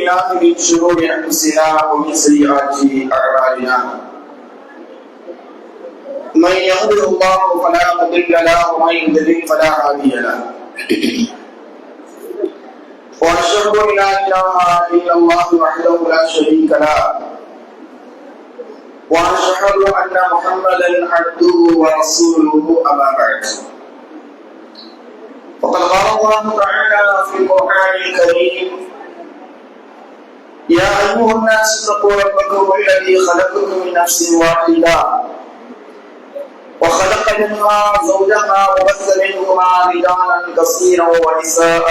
بالله من شرور انفسنا ومن سيئات اعمالنا من يهده الله فلا مضل له ومن يضلل فلا هادي له واشهد ان لا اله الا الله وحده لا شريك له واشهد ان محمدا عبده ورسوله اما بعد وقد قال الله تعالى في القران الكريم يا ايها الناس اتقوا ربكم الذي خلقكم من نفس واحده وخلق منها زوجها وبث منهما رجالا كثيرا ونساء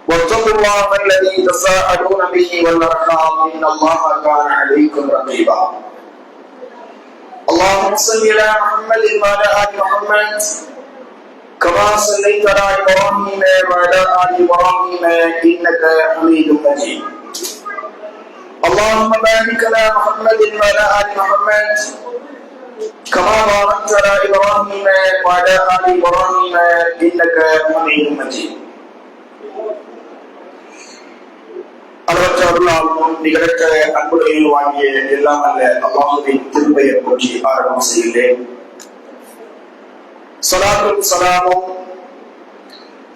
واتقوا الله الذي تساءلون به والارحام ان الله كان عليكم رقيبا اللهم صل على محمد وعلى ال محمد كما صليت على ابراهيم وعلى ال ابراهيم انك حميد مجيد اللهم بارك على محمد وعلى ال محمد كما باركت على ابراهيم وعلى ال ابراهيم انك حميد مجيد அளவற்ற அருளாலும் நிகழற்ற அன்புடையில் வாங்கிய எல்லாம் அல்ல அல்லாஹுவின் திருப்பெயர் போற்றி ஆரம்பம் செய்கிறேன். ஸலாத்தும் ஸலாமும்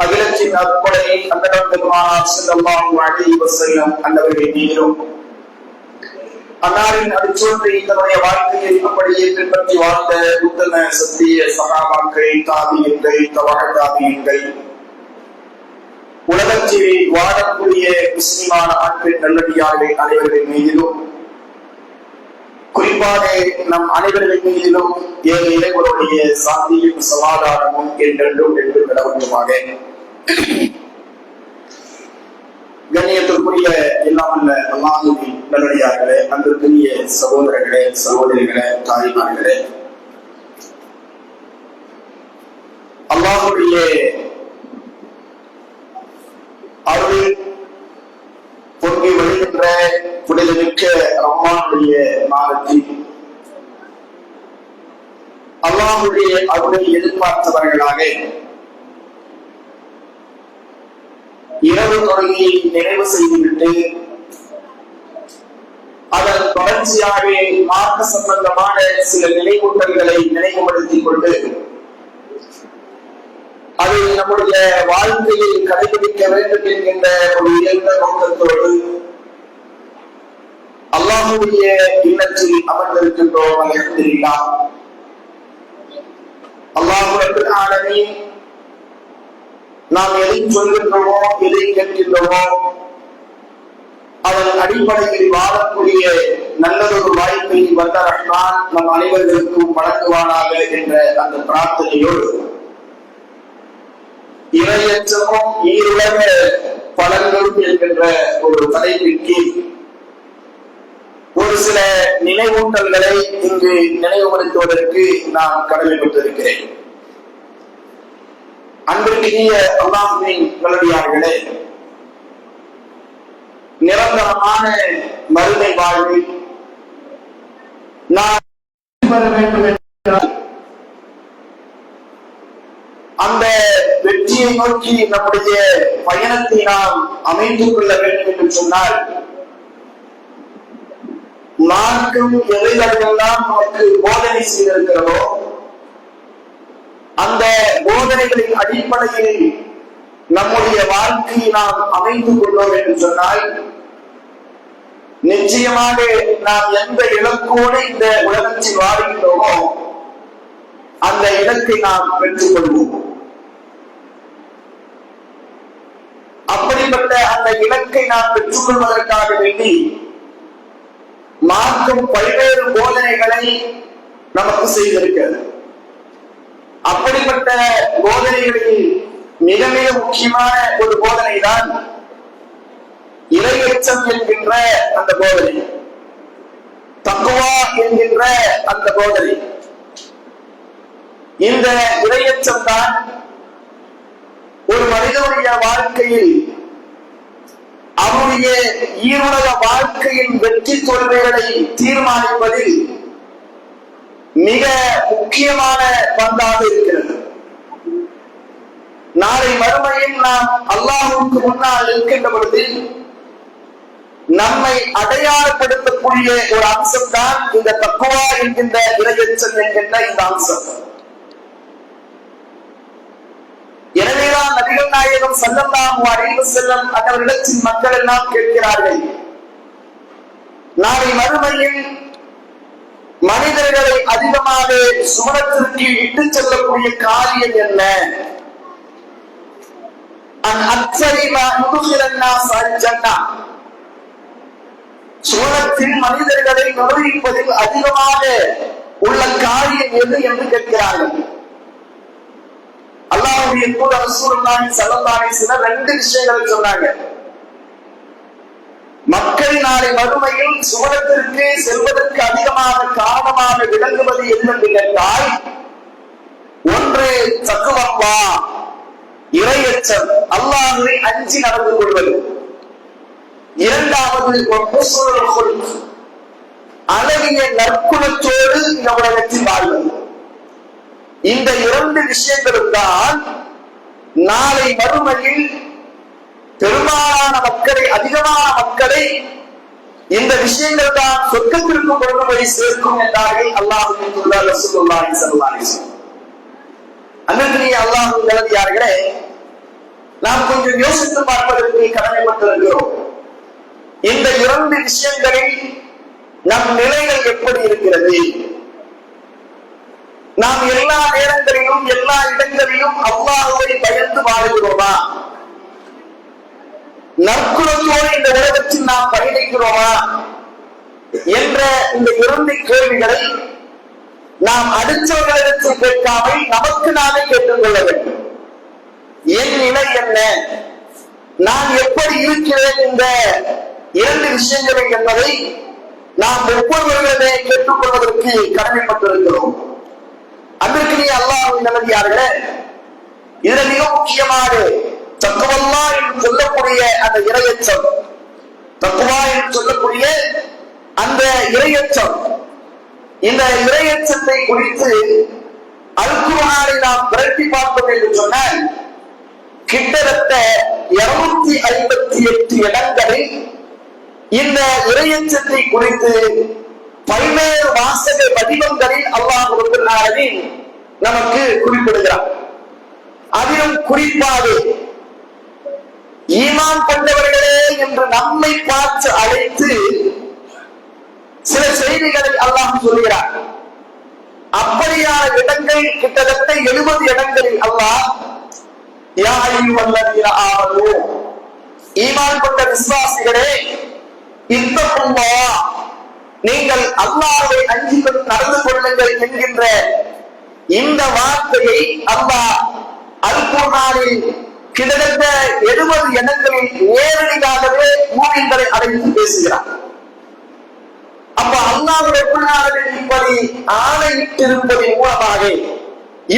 அகிலத்தின் அற்புடை அன்னலம் பெருமானார் ஸல்லல்லாஹு அலைஹி வஸல்லம் அன்னவர்களின் மீதும் அன்னாரின் அடிச்சொன்றை தன்னுடைய வாழ்க்கையை அப்படியே பின்பற்றி வாழ்ந்த உத்தம சத்திய சகாபாக்கள், தாபியீன்கள், தபஅ தாபியீன்கள், உலகத்தில் வாழக்கூடிய முஸ்லிமான ஆண்கள் நல்லடியார்கள் அனைவர்களின் மீதிலும், குறிப்பாக நம் அனைவர்களின் மீதிலும் ஏழு இறைவனுடைய சாந்தியும் சமாதானமும் என்றென்றும் என்று நிலவட்டுமாக. கண்ணியத்திற்குரிய எல்லாம் அல்ல அல்லாஹ்வின் நல்லடியார்களே, அன்பிற்குரிய சகோதரர்களே, சகோதரிகளே, தாய்மார்களே, அல்லாஹ்வுடைய அருள் பொங்கி வருகின்ற புனிதமிக்க ரமலானுடைய மாதத்தில் அல்லாஹ்வுடைய அருளை எதிர்பார்த்தவர்களாக இரவு தொழுகையை நிறைவு செய்துவிட்டு அதன் தொடர்ச்சியாக மார்க்க சம்பந்தமான சில நினைவூட்டல்களை நினைவுபடுத்திக் கொண்டு அதை நம்முடைய வாழ்க்கையை கடைபிடிக்க வேண்டும் என்கின்ற ஒரு உயர்ந்த நோக்கத்தோடு அல்லாஹ்வுடைய இல்லத்தில் அமர்ந்திருக்கின்றோம். அல்ஹம்துலில்லாஹ். அல்லாஹ் ரப்பல் ஆலமீன் நாம் எதை சொல்கின்றோமோ, எதை கேட்கின்றோமோ அதன் அடிப்படையில் வாழக்கூடிய நல்லதொரு வாய்ப்பை வந்த ரஹ்மான் நம் அனைவர்களுக்கும் வழங்குவானாக என்ற அந்த பிரார்த்தனையோடு இறையற்றமும் ஈருலக பலன்களும் என்கின்ற ஒரு தலைப்பின் கீழ் ஒரு சில நினைவூட்டல்களை இங்கு நினைவுபடுத்துவதற்கு நான் கடமைப்பட்டிருக்கிறேன். அன்பிற்கினிய அல்லாஹ்வின் நல்லடியார்களே, நிரந்தரமான மறுமை வாழ்வில் நான் பெற வேண்டும் என்றால் அந்த வெற்றியை நோக்கி நம்முடைய பயணத்தை நாம் அமைத்துக் கொள்ள வேண்டும் என்று சொன்னால் மார்க்கம் எவைகளெல்லாம் நமக்கு போதனை செய்திருக்கிறதோ அந்த போதனைகளின் அடிப்படையில் நம்முடைய வாழ்க்கையை நாம் அமைத்துக் கொள்வோம் என்று சொன்னால் நிச்சயமாக நாம் எந்த இலக்கோடு இந்த உலகத்தில் வாழ்கின்றோமோ அந்த இலக்கை நாம் பெற்றுக் கொள்வோம். அப்படிப்பட்ட அந்த இலக்கை நாம் பெற்றுக் கொள்வதற்காக வேண்டி மார்க்கம் பல்வேறு போதனைகளை நமக்கு செய்திருக்கிறது. அப்படிப்பட்ட போதனைகளில் மிக மிக முக்கியமான ஒரு போதனை தான் இறையச்சம் என்கின்ற அந்த போதனை, தக்வா என்கின்ற அந்த போதனை. இந்த இறையச்சம் தான் ஒரு மனிதனுடைய வாழ்க்கையில் அவருடைய ஈருலக வாழ்க்கையின் வெற்றி தோல்விகளை தீர்மானிப்பதில் மிக முக்கியமான பங்காக இருக்கிறது. நாளை மறுமையில் நாம் அல்லாஹ்வுக்கு முன்னால் இருக்கின்ற பொழுது நம்மை அடையாளப்படுத்தக்கூடிய ஒரு அம்சம் தான் இந்த தக்குவா என்கின்ற இறையச்சல் என்கின்ற இந்த அம்சம். எனவேதான் நபிகள் நாயகம் ஸல்லல்லாஹு அலைஹி வஸல்லம் அவர்களிடத்தில் மக்கள் எல்லாம் கேட்கிறார்கள், நாளை மறுமையில் மனிதர்களை அதிகமாக சுவனத்திற்கு இட்டுச் செல்லக்கூடிய காரியம் என்ன? சுவனத்தில் மனிதர்களை நுழைவிப்பதில் அதிகமாக உள்ள காரியம் எது என்று கேட்கிறார்கள். அல்லாஹ்வுடைய தூதர் ரசூலுல்லாஹி ஸல்லல்லாஹு அலைஹி வஸல்லம் ரெண்டு விஷயங்களை சொன்னாங்க. மக்கள் நாளை மறுமையில் சுவனத்திற்கு செல்வதற்கு அதிகமாக காரணமாக விளங்குவது என்னென்று கேட்டால், ஒன்று தக்வா, இறையச்சம், அல்லாஹ்வை அஞ்சி நடந்து கொள்வது. இரண்டாவது அழகிய நற்குணத்தோடு இந்த உலகத்தில் வாழ்வது. இந்த இரண்டு விஷயங்களும் தான் நாளை மறுமையில் பெரும்பாலான மக்களை, அதிகமான மக்களை இந்த விஷயங்கள் தான் சொர்க்கத்திற்கு கொண்டு போய் சேர்க்கும் என்றார்கள் அல்லாஹ்வுடைய தூதர் ரசூலுல்லாஹி ஸல்லல்லாஹு அலைஹி வஸல்லம். அன்பிற்குரிய அல்லாஹ்வின் நல்லடியார்களே, நாம் கொஞ்சம் யோசித்து பார்ப்பதற்கு கடமைப்பட்டிருக்கிறோம். இந்த இரண்டு விஷயங்களில் நம் நிலைகள் எப்படி இருக்கிறது? நாம் எல்லா நேரங்களிலும் எல்லா இடங்களிலும் அல்லாஹ்வை பயந்து வாழுகிறோமா? நற்குணத்தோடு இந்த உலகத்தில் நாம் பயணிக்கிறோமா என்ற இந்த இரண்டு கேள்விகளை நாம் அடுத்தவர்களிடத்தில் கேட்காமல் நமக்கு நாமே கேட்டுக்கொள்ள வேண்டும். என் நிலை என்ன? நான் எப்படி இருக்கிறேன்? இந்த இரண்டு விஷயங்களை என்பதை நாம் ஒவ்வொருவர்களே கேட்டுக்கொள்வதற்கு கடமைப்பட்டிருக்கிறோம். அன்பிற்குரிய அல்லாஹ்வின் நல்லடியார்களே, இதில் மிக முக்கியமாக தக்வா என்று சொல்லக்கூடிய அந்த இறையச்சம், தக்வா என்று சொல்லக்கூடிய அந்த இறையச்சம், இந்த இறையச்சத்தை குறித்து அல் குர்ஆனை நாம் விரட்டி பார்த்தோம் என்று சொன்னால், கிட்டத்தட்ட 258 இடங்களில் இந்த இறையச்சத்தை குறித்து பல்வேறு வாசக வடிவங்களில் அல்லாஹ் ரப்பல் ஆலமீன் நமக்கு குறிப்பிடுகிறார். அதிலும் குறிப்பாக ஈமான் கொண்டவர்களே என்று நம்மை பார்த்து அழைத்து சில செய்திகளை அல்லாஹ் சொல்கிறார். அப்படியான இடங்கள் கிட்டத்தட்ட 70 இடங்களில் அல்லாஹ் யா அய்யுஹல்லதீன ஆமனூ, ஈமான் கொண்ட விசுவாசிகளே, இத்தகுல்லாஹ், நீங்கள் அல்லாஹ்வை அஞ்சி நடந்து கொள்ளுங்கள் என்கின்ற இந்த வார்த்தையை அல்லாஹ் அல் குர்ஆனில் கிட்டத்தட்ட 70 இடங்களில் நேரடியாகவே மூமின்களை அழைத்து பேசுகிறார். அப்ப அல்லாஹ் ரப்பல் ஆலமீன் இப்படி ஆணையிட்டிருப்பதன் மூலமாக,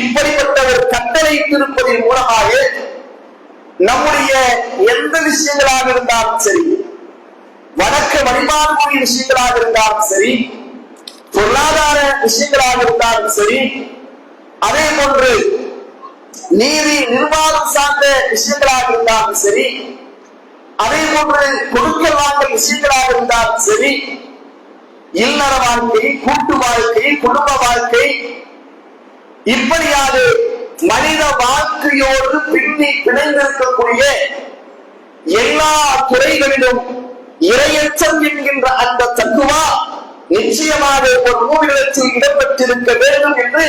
இப்படிப்பட்ட ஒரு கட்டளையிட்டிருப்பதன் மூலமாக நம்முடைய எந்த விஷயங்களாக இருந்தாலும் சரி, வணக்க வழிபாடுடைய விஷயங்களாக இருந்தாலும் சரி, பொருளாதார விஷயங்களாக இருந்தாலும் சரி, அதே போன்று நீதி நிர்வாகம் சார்ந்த விஷயங்களாக இருந்தாலும் சரி, அதே போன்று கொடுக்கல் வாங்கல் விஷயங்களாக இருந்தாலும் சரி, இல்லற வாழ்க்கை, கூட்டு வாழ்க்கை, குடும்ப வாழ்க்கை, இப்படியாக மனித வாழ்க்கையோடு பின்னி பிணைந்திருக்கக்கூடிய எல்லா துறைகளிலும் இறையச்சம் என்கின்ற அந்த தக்குவா நிச்சயமாக ஒரு மூவிடத்தில் இடம்பெற்றிருக்க வேண்டும் என்று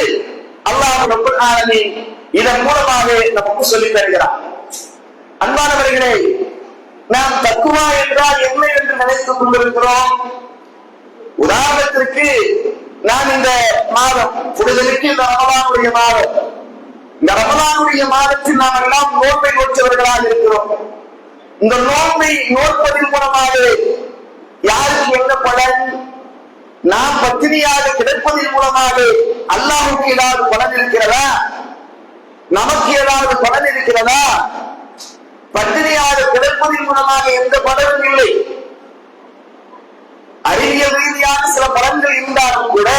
அல்லாஹ் ரப்பல் ஆலமீன் இதன் மூலமாக நமக்கு சொல்லித் தருகிறார். அன்பானவர்களே, நாம் தக்குவா என்றால் என்ன என்று நினைத்துக் கொண்டிருக்கிறோம். உதாரணத்திற்கு, நான் இந்த மாதம் புரிதலுக்கு இந்த ரமலானுடைய மாதம், இந்த ரமலானுடைய மாதத்தில் நாம் எல்லாம் நோன்பை நோற்றவர்களாக இருக்கிறோம். இந்த நோன்பை நோற்பதன் மூலமாக யாருக்கு என்ன பலன்? நாம் பத்தினியாக கிடப்பதன் மூலமாக அல்லாஹ்வுக்கு ஏதாவது பலன் இருக்கிறதா? நமக்கு ஏதாவது பலன் இருக்கிறதா? பத்தினியாக கிடப்பதன் மூலமாக எந்த பலனும் இல்லை. அறிவியல் ரீதியான சில பலன்கள் இருந்தாலும் கூட,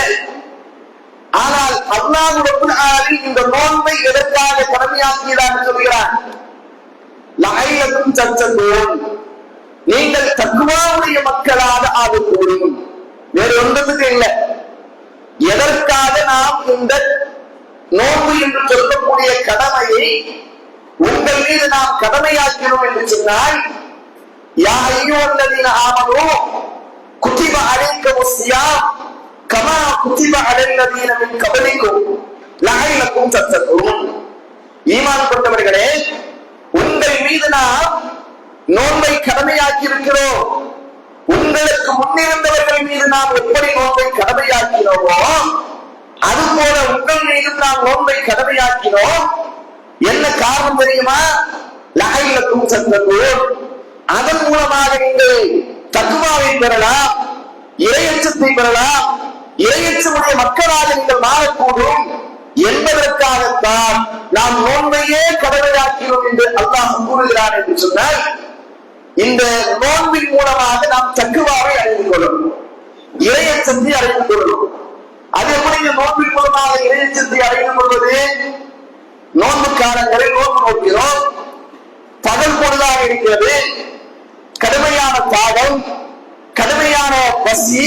ஆனால் அல்லாஹ் ரப்பல் ஆலமீன் இந்த நோன்பை எதற்காக கடமையாக்கியதாக சொல்கிறார்? லஅல்லக்கும் தத்தகூன், நீங்கள் தக்குவாவுடைய மக்களாக ஆகக்கூடும். வேறு ஒன்றதுக்கு இல்லை. எதற்காக நாம் இந்த நோன்பு என்று சொல்லக்கூடிய கடமையை உங்கள் மீது நாம் கடமையாக்கிறோம் என்று சொன்னால், யா அய்யுஹல்லதீன ஆமனூ குதிப அலைக்குமுஸ் ஸியாம் கமா குதிப அலல்லதீன மின் கப்லிக்கும் லஅல்லக்கும் தத்தகூன். ஈமான் கொண்டவர்களே, உங்கள் மீது நாம் நோன்பை கடமையாக்கி இருக்கிறோம். உங்களுக்கு முன்னிருந்தவர்கள் மீது நாம் எப்படி நோன்பை கடமையாக்கினோமோ அதுபோல உங்கள் மீது நாம் நோன்பை கடமையாக்கினோம். என்ன காரணம் தெரியுமா? லஅல்லக்கும் தத்தகூன். அதன் மூலமாக நீங்கள் தக்வாவை பெறலாம், இறையச்சத்தை பெறலாம், இறையச்சமுடைய மக்களாக நீங்கள் மாறக்கூடும் என்பதற்காகத்தான் நாம் நோன்பையே கடமையாக்கிறோம் என்று அல்லாஹ் கூறுகிறார் என்று சொன்னால், இந்த நோன்பின் மூலமாக நாம் தக்வாவை அடைந்து கொள்ளணும், இறையச்சத்தை அடைந்து கொள்ளணும். அது எப்படி நோன்பின் மூலமாக இறையச்சத்தை அடைந்து கொள்வது? நோன்பு காலங்களில் நோன்பு நோக்கிறோம், பகல் பொழுதாக இருக்கிறது, கடுமையான தாகம், கடுமையான பசி.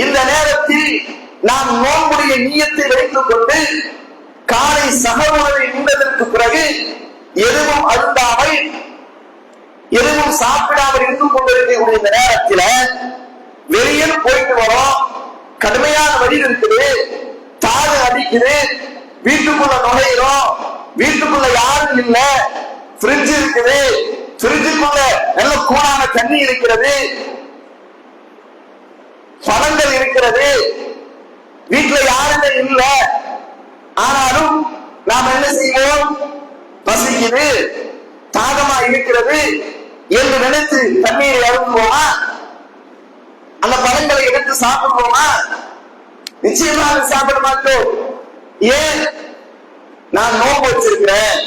இந்த நேரத்தில் நாம் நோன்புடைய நியத்தை வைத்துக் கொண்டு காலை சகர் உணவை உண்டதற்கு பிறகு எதுவும் அருந்தாமல் எதுவும் சாப்பிடாமல் இருந்து கொண்டிருக்கக்கூடிய இந்த நேரத்தில் வெளியில் போயிட்டு வரோம், கடுமையான வழி இருக்குது, தாடு அடிக்குது, வீட்டுக்குள்ள நுழையிறோம், வீட்டுக்குள்ள யாரும் இல்லை, ஃப்ரிட்ஜ் இருக்குது, ஃப்ரிட்ஜுக்குள்ள நல்ல கூடான தண்ணி இருக்கிறது, பழங்கள் இருக்கிறது, வீட்டுல யாருமே இல்லை. ஆனாலும் நாம் என்ன செய்வோம்? பசிக்குது, தாகமா இருக்கிறது என்று நினைத்து தண்ணீரை அருந்துவோமா? அந்த பழங்களை எடுத்து சாப்பிடுவோமா? நிச்சயமாக சாப்பிட மாட்டோம். ஏன்? நான் நோன்பு வச்சிருக்கிறேன்,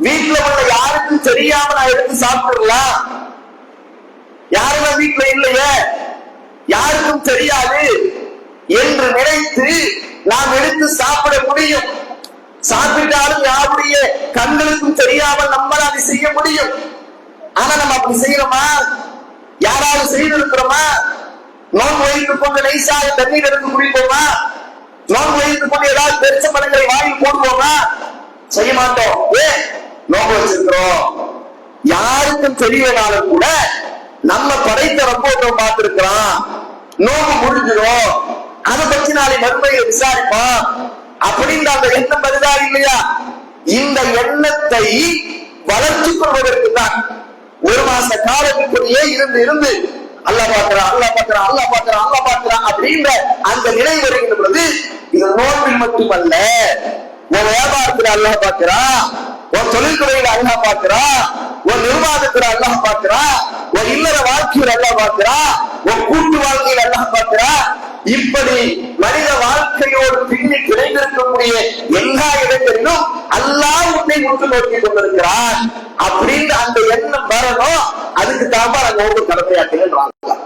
வீட்டுல உள்ள யாருக்கும் தெரியாம நான் எடுத்து சாப்பிடலாம், யாருமே வீட்டுல இல்லையே, யாருக்கும் தெரியாது என்று நினைத்து நாம் எடுத்து சாப்பிட முடியும். சாப்பிட்டாலும் யாருடைய கண்களுக்கும் தெரியாமல் நம்மளால் அதை செய்ய முடியும். ஆனா நம்ம அப்படி செய்யறோமா? யாராவது செய்திருக்கிறோமா? நோன்பு வைத்துக் கொண்டு நைசாக தண்ணீர் எடுத்து குடிப்போமா? நோன்பு வைத்துக் கொண்டு ஏதாவது பெருச பழங்களை வாயில் போடுவோமா? செய்ய மாட்டோம். ஏன்? நோன்பு வச்சிருக்கிறோம். யாருக்கும் தெரியனாலும் கூட நம்ம படைத்த ரப்போட்டை பார்த்திருக்கிறோம், நோன்பு முடிஞ்சிடும், அதை பற்றி நாளை மறுமையை விசாரிப்போம் அப்படின்ற அந்த எண்ணம் வருதா இல்லையா? இந்த எண்ணத்தை வளர்ச்சிக் கொள்வதற்கு தான் ஒரு மாச காலத்துக்குள்ளேயே இருந்து இருந்து அல்லாஹ் பார்க்கிறான், அல்லாஹ் பார்க்கிறான், அல்லாஹ் பார்க்கிறான், அல்லாஹ் பார்க்கிறான் அப்படின்ற அந்த நிலை வருகின்ற பொழுது இது நோன்பில் மட்டுமல்ல, உன் வியாபாரத்தில் அல்லாஹ் பார்க்கிறான், உன் தொழில்துறையில அல்லாஹ் பார்க்கிறான், உன் நிர்வாகத்துல அல்லாஹ் பார்க்கிறான், உன் இல்லற வாழ்க்கையில் அல்லாஹ் பார்க்கிறான், உன் கூட்டு வாழ்க்கையில் அல்லாஹ் பார்க்கிறான். இப்படி மனித வாழ்க்கையோடு பின்னி கிடைத்திருக்கக்கூடிய எல்லா இடங்களிலும் அல்லாஹ் உன்னை உற்று நோக்கி கொண்டிருக்கிறான் அப்படின்னு அந்த எண்ணம் வரணும். அதுக்கு தான் நோன்பு கடமையாற்றுகிறாங்க.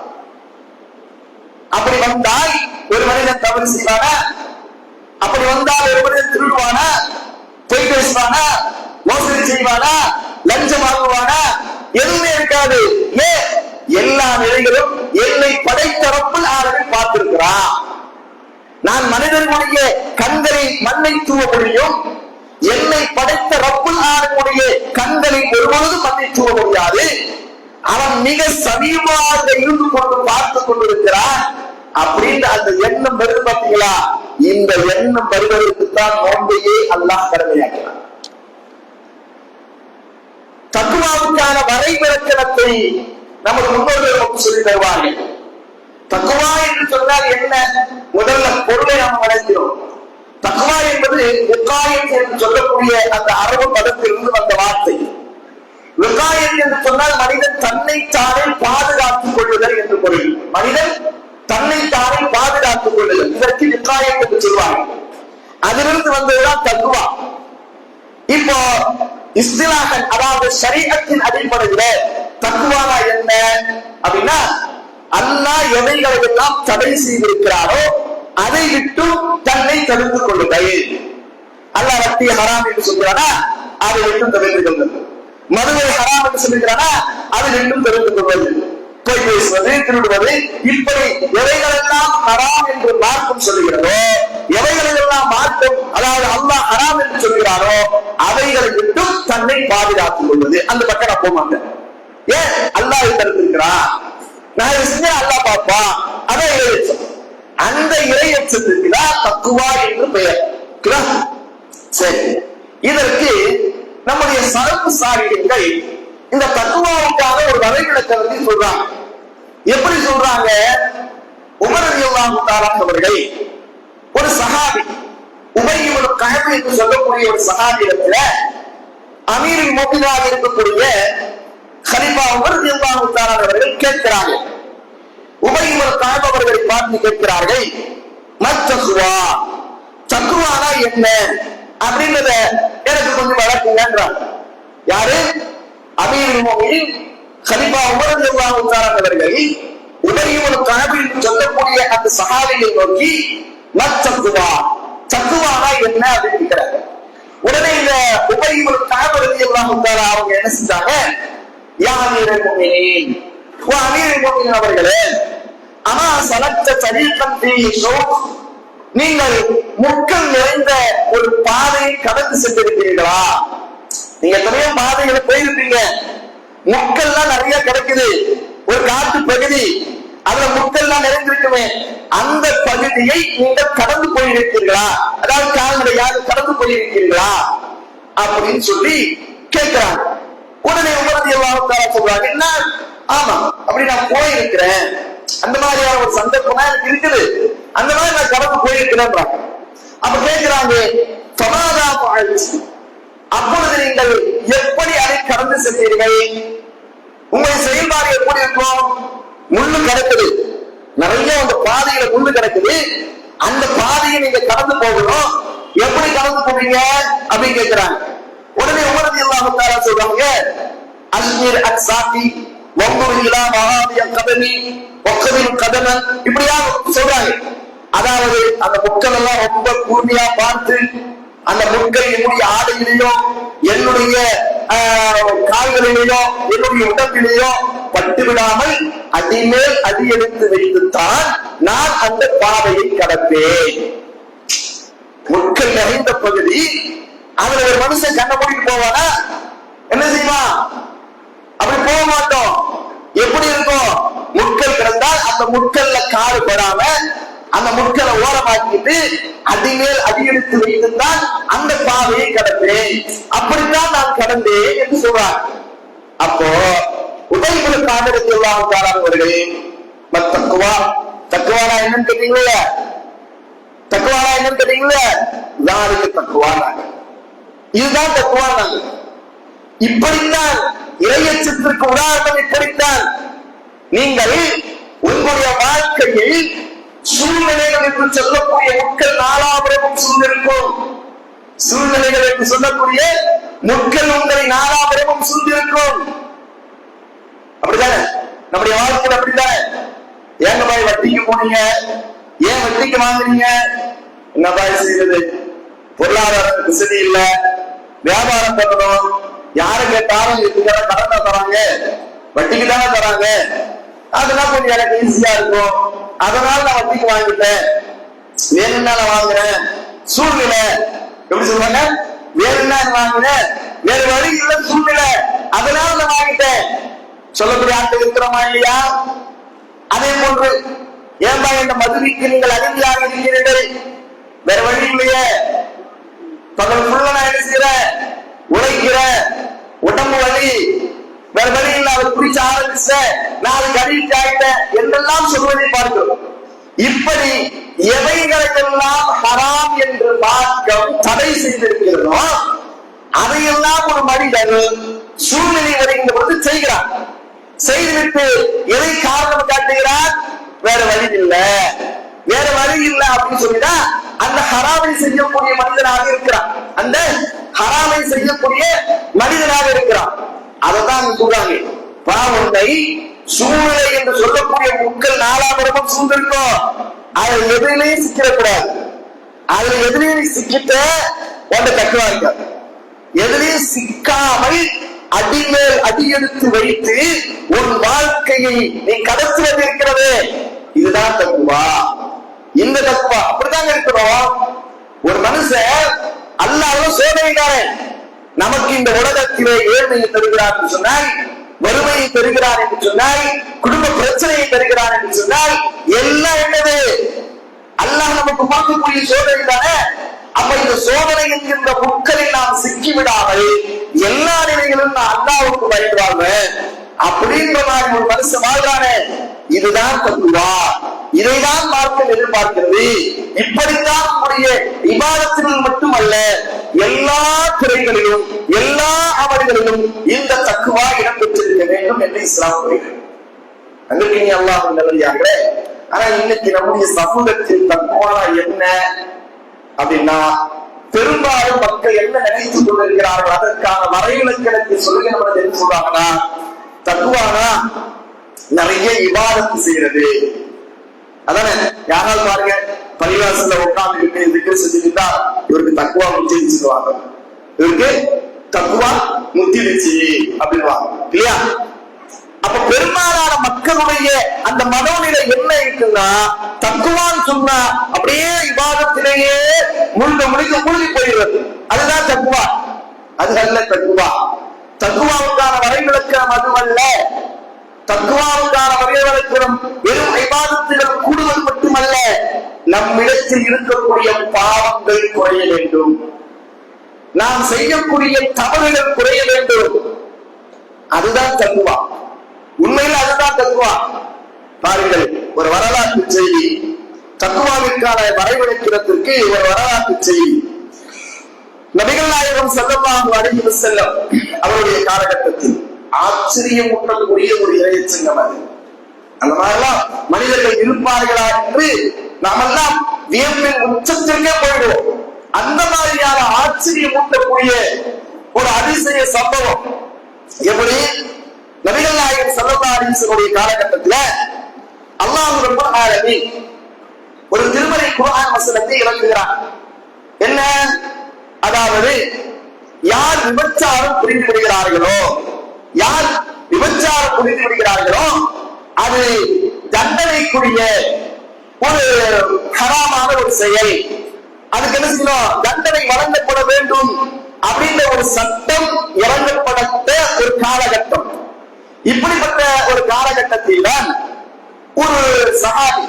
அப்படி வந்தால் ஒரு மனிதன் தவறு செய்வானா? அப்படி வந்தால் ஒரு மனிதன் திருடுவானா? பொய் பேசுவானா? மோசடி செய்வானா? லஞ்சம் வாங்குவானா? எதுவுமே இருக்காது. ஏன்? எல்லா நிலைகளும் என்னை படைத்த ரப்பல் ஆலமீன் பார்த்திருக்கிறான். நான் மனிதர்களுடைய கண்களை மண்ணை தூவ முடியும், என்னை படைத்த ரப்பல் ஆலமீனுடைய கண்களை ஒருபொழுதும் மண்ணை தூவ முடியாது. அவன் மிக சமீபமாக இருந்து கொண்டு பார்த்துக் கொண்டிருக்கிறான் அப்படின்னு அந்த எண்ணம் வருது பார்த்தீங்களா? இந்த எண்ணம் வருவதற்குத்தான் நோன்பையே அல்லாஹ் கடமையாக்கிறான். தக்வாவுக்கான வரைவிலக்கணத்தை நமக்கு முன்னோர்கள் நமக்கு சொல்லி தருவார்கள். தக்வா என்று சொன்னால் என்ன? முதல்ல பொருளை நாம் வழங்கிறோம். தக்வா என்பது விகாயத் என்று சொல்லக்கூடிய அந்த அரபு பதத்திலிருந்து வந்த வார்த்தை. விகாயத் என்று சொன்னால் மனிதன் தன்னைத்தானே பாதுகாத்துக் கொள்ளுதல் என்று பொருள். மனிதன் தன்னைத்தானே பாதுகாத்துக் கொள்ளுதல், இதற்கு விகாயத் என்று சொல்வார்கள். அதிலிருந்து வந்ததுதான் தக்வா. இப்போ இஸ்திலாஹன், அதாவது ஷரீஅத்தின் அடிப்படையில தக்வானா என்ன அப்படின்னா, அல்லாஹ் எவைகளை எல்லாம் தடை செய்திருக்கிறாரோ அதை விட்டு தன்னை தடுத்துக் கொள்ளுதல். அல்லாஹ் ரப்பி ஹராம் என்று சொல்கிறானா, அதை விட்டு தவிர்த்து கொள்ளுதல். மதுவை ஹராம் என்று சொல்லுகிறானா அது ரெண்டும் தெரிந்து கொள்வது, பொய் பேசுவது, திருடுவது, இப்படி எவைகளெல்லாம் ஹராம் என்று மார்க்கம் சொல்லுகிறதோ, எவைகளெல்லாம் மார்க்கம் அதாவது அல்லாஹ் ஹராம் என்று சொல்கிறாரோ அவைகளை விட்டும் தன்னை பாதுகாத்துக் கொள்வது. அந்த பக்கம் நான் போக மாட்டேன். ஏன்? அல்லாஹ் தடுத்திருக்கிறான், நான் இதை செஞ்சா அல்லாஹ் பார்ப்பா, அதான் இறையச்சம். அந்த இறையச்சத்துக்கு தான் தக்குவா என்று பெயர். சரி, இதற்கு நம்முடைய சரப்பு சாரிகள் இந்த தக்குவாவுக்கான ஒரு வரைவிலக்கணத்தை சொல்றாங்க. எப்படி சொல்றாங்க? உமர் ரலியல்லாஹு தஆலா அவர்கள் ஒரு சஹாபி உபய் இப்னு கஅப் என்று சொல்லக்கூடிய ஒரு சஹாபியிடத்துல அமீருல் முஃமினீனாக இருக்கக்கூடிய கலீஃபா உமர் ரலியல்லாஹு தஆலா அவர்கள் கேட்கிறார்கள். உபய் இப்னு கஅப் அவர்களை பார்த்து கேட்கிறார்கள், மத்தக்குவா, தக்குவானா என்ன அப்படின்றத எனக்கு கொஞ்சம் வழக்குங்கன்றாங்க. யாரு? அமீருல் முஃமினீன் கலீஃபா உமர் ரலியல்லாஹு தஆலா அவர்கள் உபய் இப்னு கஅப் என்று சொல்லக்கூடிய அந்த சஹாபியை நோக்கி மத்தக்குவா, தக்குவானா என்ன அப்படின்னு கேட்கிறாங்க. உடனே இந்த உபய் இப்னு கஅப் ரலியல்லாஹு தஆலா அவங்க என்ன செஞ்சாங்க, யா அமீருல் முஃமினீன், ஓ அமீருல் முஃமினீன் அவர்களே, அமா சலத்த தரீகன் ஃபீஹி ஷௌக், நீங்கள் முட்கள் நிறைந்த ஒரு பாதையை கடந்து சென்றிருக்கிறீர்களா? நீங்க எத்தனையோ பாதைகளை போயிருப்பீங்க, முட்கள்லாம் நிறைய கிடைக்குது, ஒரு காட்டு பகுதி, அதுல முட்கள்லாம் நிறைந்திருக்குமே, அந்த பகுதியை நீங்கள் கடந்து போயிருக்கிறீர்களா? அதாவது கால்நடையாக கடந்து போயிருக்கிறீர்களா அப்படின்னு சொல்லி கேட்கிறாங்க. உடனே உமர் ரலியல்லாஹு தஆலா சொல்றாங்க, என்ன, ஆமா அப்படி நான் போயிருக்கிறேன், அந்த மாதிரியான ஒரு சந்தர்ப்பம் எனக்கு இருக்குது, அந்த மாதிரி நான் கடந்து போயிருக்கிறேன். அப்ப கேட்கிறாங்க, ஃபமாதா ஃபஅல்த், அப்பொழுது நீங்கள் எப்படி அதை கடந்து சென்றீர்கள்? உங்களுடைய செயல்பாடு எப்படி இருக்கும்? முள்ளு கிடக்குது, நிறைய அந்த பாதையில முள்ளு கிடக்குது, அந்த பாதையை நீங்க கடந்து போகணும், எப்படி கடந்து போவீங்க அப்படின்னு கேட்கிறாங்க. உடனே உமர் ரலியல்லாஹு தஆலா சொல்றாங்க, அஸ்மிர் அக்ஸாதி வங்குர் இலா மஹாதிய கதமி வக்கதில் கதமன், இப்படியா சொல்றாங்க. அதாவது அந்த முட்கள் எல்லாம் ரொம்ப கூர்மையா பார்த்து, அந்த முட்கள் என்னுடைய ஆடையிலேயோ என்னுடைய கால்களிலேயோ என்னுடைய உடம்பிலேயோ பட்டு விடாமல் அடிமேல் அடி எடுத்து வைத்துத்தான் நான் அந்த பாதையை கடப்பேன். முட்கள் நிறைந்த பகுதி, அதுல ஒரு மனுஷன் கண்ண மூடிட்டு போவானா? என்ன செய்வான்? அப்படி போக மாட்டோம். எப்படி இருக்கும்? முட்கள் கிடந்தால் அந்த முட்கள்ல காடு படாம அந்த முட்களை ஓரமாக்கிட்டு அடிமேல் அடியெடுத்து வைத்துத்தான் அந்த பாதையை கடப்பேன், அப்படித்தான் நான் கடந்தேன் என்று சொல்றார். அப்போ உபய் இப்னு கஅப் ரலியல்லாஹு தஆலா அவர்களே, தக்குவா, தக்குவானா என்னன்னு தெரியுங்களா? தக்குவானா என்னன்னு தெரியுங்களா? யாருக்கு தக்குவானாங்க, இதுதான் தக்குவானாங்க. இப்படித்தான் இறையச்சத்திற்கு உதாரணம். இப்படித்தான் நீங்கள் உங்களுடைய வாழ்க்கையில் சூழ்நிலைகள் என்று சொல்லக்கூடிய முட்கள் நாலாபுரமும் சூழ்ந்திருக்கும். சூழ்நிலைகள் என்று சொல்லக்கூடிய முட்கள் உங்களை நாலாபுரமும் சூழ்ந்திருக்கும். அப்படித்தானே நம்முடைய வாழ்க்கையில்? அப்படித்தானே? ஏங்க பாய் வட்டிக்கு போனீங்க, ஏன் வட்டிக்கு வாங்குறீங்க? என்ன பாய் செய்யறது? பொருளாதார வசதி இல்ல, வியாபாரம் பண்ணணும், யாரு கேட்டாலும் கடனை தராங்க, வட்டிக்கு தானே தராங்க, அதெல்லாம் கொஞ்சம் எனக்கு ஈஸியா இருக்கும், அதனால நான் வட்டிக்கு வாங்கிட்டேன், வேணும்னா நான் வாங்குறேன். சூழ்நிலை எப்படி சொல்றாங்க? வேணும்னா வாங்கினேன், வேற வழி இல்ல, சூழ்நிலை, அதனால நான் வாங்கிட்டேன் சொல்லக்கூடிய ஆட்கள் இருக்கிறோமா இல்லையா? அதே போன்று ஏன்பா இந்த மதுவிக்கு நீங்கள் அடிமையாக இருக்கிறீர்கள், வேற வழி இல்லையே, பகல் ஃபுல்லா நான் என்ன செய்யறேன், உழைக்கிறேன், உடம்பு வலி, வேற வழி இல்ல, அவர் குடிச்ச ஆரம்பிச்ச நாளைக்கு அடிக்ட் ஆயிட்டேன் என்றெல்லாம் சொல்வதை பார்க்கிறோம். இப்படி எவைகளுக்கெல்லாம் ஹராம் என்று மார்க்கம் தடை செய்திருக்கிறதோ அதையெல்லாம் ஒரு மனிதன் சூழ்நிலை வருகின்ற பொழுது செய்கிறான். செய்துவிட்டு எதை காரணம் காட்டுகிறார்? வேற வழி இல்ல, வேற வழி இல்ல அப்படின்னு சொல்லிட்டா அந்த ஹராமை செய்யக்கூடிய மனிதனாக இருக்கிறான், அந்த ஹராமை செய்யக்கூடிய மனிதனாக இருக்கிறான். அதைதான் சொல்றாங்க, பாவத்தை சூழ்நிலை என்று சொல்லக்கூடிய முட்கள் நாலாபுரமும் சூழ்ந்திருக்கும், அதில் எதிரிலேயே சிக்கிடக்கூடாது. அதுல எதிரிலே சிக்கிட்ட உன்னை தக்குவா இருக்காது. எதிரிலே சிக்காமல் அடிமேல் அடியெடுத்து வைத்து ஒரு வாழ்க்கையை நீ கடத்துவது இருக்கிறது, இதுதான் தக்குவா. இந்த தக்குவா அப்படித்தாங்க இருக்கிறோம். ஒரு மனுஷன் அல்லாஹ் சோதனைக்காரன், நமக்கு இந்த உலகத்திலே ஏழ்மையை தருகிறார் என்று சொன்னால், வறுமையை தருகிறார் என்று சொன்னால், குடும்ப பிரச்சனையை தருகிறார் என்று சொன்னால், எல்லாம் என்னது அல்லாஹ் நமக்கு பார்க்கக்கூடிய சோதனை தானே. அப்ப இந்த சோதனை என்கின்ற முட்களில் நாம் சிக்கிவிடாமல் எல்லா நிலைகளிலும் நான் அல்லாஹ்வுக்கு பயப்படுவாங்க அப்படின்ற மாதிரி ஒரு மனுஷன் வாழ்றானே, இதுதான் தக்குவா. இதைதான் மார்க்கம் எதிர்பார்க்கிறது. இப்படித்தான் நம்முடைய இபாதத்தினால் மட்டுமல்ல, எல்லா துறைகளிலும் எல்லா அமல்களிலும் இந்த தக்குவா இடம்பெற்றிருக்க வேண்டும் என்று இஸ்லாம் கூறுகிறது. அன்றைக்கு அல்லாஹ் நல்லதார்களே, ஆனா இன்னைக்கு நம்முடைய சமூகத்தில் தக்குவா என்ன அப்படின்னா, பெரும்பாலும் மக்கள் என்ன நினைத்துக் கொண்டிருக்கிறார்கள், அதற்கான வரைவிலக்கணத்தை சொல்லுங்க என்ன சொல்றாங்கன்னா, தக்குவானா நிறைய இபாதத்து செய்யறது. அதானே, யாரால் பாருங்க பள்ளிவாசல்ல உட்கார்ந்து திக்ர் செஞ்சுட்டா இவருக்கு தக்குவா முத்திடுச்சுவாங்க, இவருக்கு தக்குவா முத்திடுச்சு அப்படின்வாங்க இல்லையா. அப்ப பெரும்பாலான மக்களுடைய அந்த மனோநிலை என்ன இருக்குன்னா, தக்குவான்னு சொன்னா அப்படியே இபாதத்திலேயே மூழ்கி போயிடுறது. அதுதான் தக்குவா. அது அல்ல தக்குவா. தக்குவாவுக்கான வரைவிலக்கணம் அதுவல்ல. தக்குவாவுக்கான வரைவிலக்கணம் வெறும் இபாதத்துகள் கூடுவது மட்டுமல்ல, நம்மிடத்தில் இருக்கக்கூடிய பாவங்கள் குறைய வேண்டும், நாம் செய்யக்கூடிய தவறுகள் குறைய வேண்டும். அதுதான் தக்குவா. உண்மையில் அதுதான் தக்குவா. பாருங்கள், ஒரு வரலாற்று செய்தி, தக்குவாவிற்கான வரைவிலக்கணத்திற்கு ஒரு வரலாற்று செய்தி. நபிகள் நாயகம் ஸல்லல்லாஹு அலைஹி வஸல்லம் அவருடைய காலகட்டத்தில் ஆச்சரியம் ஊட்டக்கூடிய ஒரு இறைச்சங்கம் அது. அந்த மாதிரிலாம் மனிதர்கள் இருப்பார்களா என்று நாமெல்லாம் வியப்பின் உச்சத்திற்கே போயிடுவோம். அந்த மாதிரியான ஆச்சரியம் ஊட்டக்கூடிய ஒரு அதிசய சம்பவம். எப்படி நபிகள் நாயகம் ஸல்லல்லாஹு அலைஹி வஸல்லம் காலகட்டத்தில் அல்லாஹ் ரப்பல் ஆலமீன் ஒரு திருமறை குர்ஆன் வசனத்தை இறக்குகிறார். என்ன? அதாவது யார் விபச்சாரம் புரிந்து விடுகிறார்களோ, யார் விபச்சாரம் புரிந்து விடுகிறார்களோ அது தண்டனைக்குரிய ஒரு ஹராமான ஒரு செயல். அதுக்கு என்ன செய்யணும்? தண்டனை வழங்கப்பட வேண்டும் அப்படின்ற ஒரு சட்டம் இறங்கப்பட்ட ஒரு காலகட்டம். இப்படிப்பட்ட ஒரு காலகட்டத்தில் தான் ஒரு சஹாபி,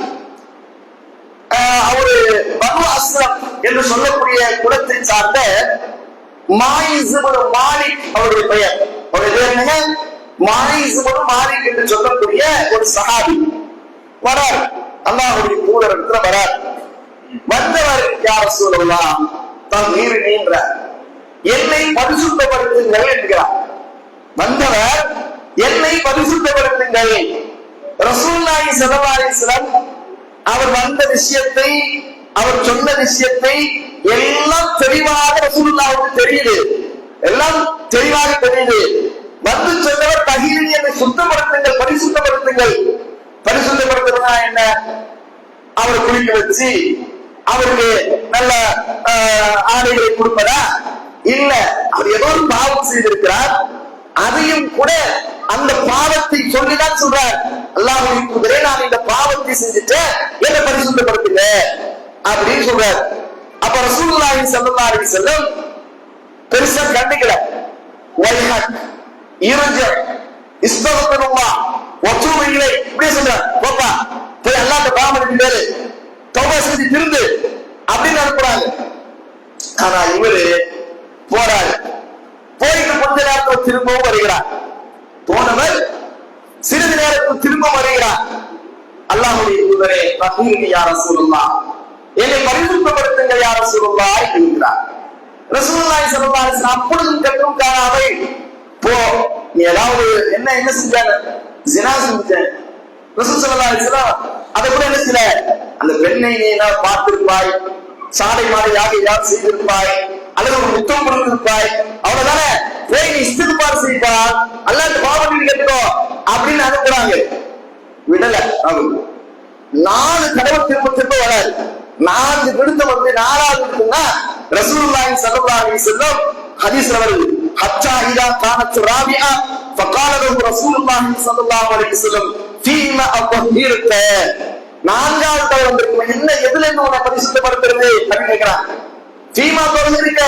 அவரு பனு அஸ்லம் என்று சொல்லக்கூடிய குலத்தை சார்ந்த மாயிஸ் இப்னு மாலிக் அவருடைய பெயர். அவருடைய பெயர் என்ன? மாயிஸ் இப்னு மாலிக் என்று சொல்லக்கூடிய ஒரு சஹாபி வரார். அல்லாஹ்வுடைய தூதரிடத்துல வரார். வந்தவர் யா ரசூலல்லாஹ் தஹீர் நீன்றார், என்னை பரிசுத்தப்படுத்துங்கள் என்கிறார். வந்தவர் என்னை பரிசுத்தப்படுத்துங்கள். ரசூலுல்லாஹி ஸல்லல்லாஹு அலைஹி வஸல்லம் அவர் வந்த விஷயத்தை, அவர் சொன்ன விஷயத்தை எல்லாம் தெளிவாக ரசூலுல்லாஹ்வுக்கு தெரியுது, எல்லாம் தெளிவாக தெரியுது. வந்து சொன்னவர் தஹீர், என்னை சுத்தப்படுத்துங்கள், பரிசுத்தப்படுத்துங்கள். பரிசுத்தப்படுத்துறதா என்ன? அவர் குளிக்க வச்சு அவருக்கு நல்ல ஆடைகளை கொடுப்பதா? இல்ல, அவர் ஏதோ ஒரு பாவம் செய்திருக்கிறார், அதையும் கூட அந்த பாவத்தை சொல்லிதான் சொல்றார், அல்லாஹ்வுடைய தூதரே நான் இந்த பாவத்தை செஞ்சுட்டேன், என்ன பரிசுத்தப்படுத்துங்க அப்படின்னு சொல்றார். அப்ப ரசூலுல்லாஹி ஸல்லல்லாஹு அலைஹி வஸல்லம் பெருசா கண்டுக்கல. வைஹக் இர்ஜி இஸ்தக்ஃபிருல்லாஹ் வதூபு இலைஹ் இப்படி சொல்றார். போப்பா போய் அல்லாஹ்ட்ட பாவம் பண்ணிட்டு தௌபா செஞ்சு திருந்து அப்படின்னு அனுப்புறாங்க. ஆனா இவரு போறாரு. போயிட்டு கொஞ்ச நேரத்தில் திரும்பவும் வருகிறார். போனவர் சிறிது நேரத்தில் திரும்ப வருகிறார். அல்லாஹ்வுடைய தூதரே தஹீர் யா ரசூலுல்லாஹ், என்னை பரிசுத்தப்படுத்துங்கள் யா ரசூலுல்லாஹ் என்கிறார். ரசூலுல்லாஹி ஸல்லல்லாஹு அலைஹி வஸல்லம் அப்பொழுதும் கற்றும் காணாமல், போ நீ ஏதாவது என்ன செஞ்சாங்க? ஜினா செஞ்சாங்க. ரசூல் ஸல்லல்லாஹு அலைஹி வஸல்லம் அதை கூட என்ன செய்யல, அந்த பெண்ணை நீ பார்த்திருப்பாய், சாலை மாலையாக யார் செய்திருப்பாய், அல்லது ஒரு முத்தம் கொடுத்திருப்பாய், அவ்வளவுதானே, போய் நீ இஸ்திக்பார் செய்ப்பா, அல்லாஹ்ட்ட பாவம் கேட்டுக்கோ அப்படின்னு அனுப்புறாங்க. விடல. அவங்க 4 தடவை திரும்ப வராது. 4 விடுத்த வந்து 4வது விடுத்தா ரசூலுல்லாஹி ஸல்லல்லாஹு அலைஹி வஸல்லம் ஹதீஸ்ல வருது, حتى إذا كانت رابعة فقال له رسول الله صلى الله عليه وسلم فيما أطهرت. நான்காவது தடவை வந்திருக்கும், என்ன எதுல இருந்து உன்னை பரிசுத்தப்படுத்துறது அப்படின்னு கேட்கிறான். ஃபீமா தொழுதிருக்க,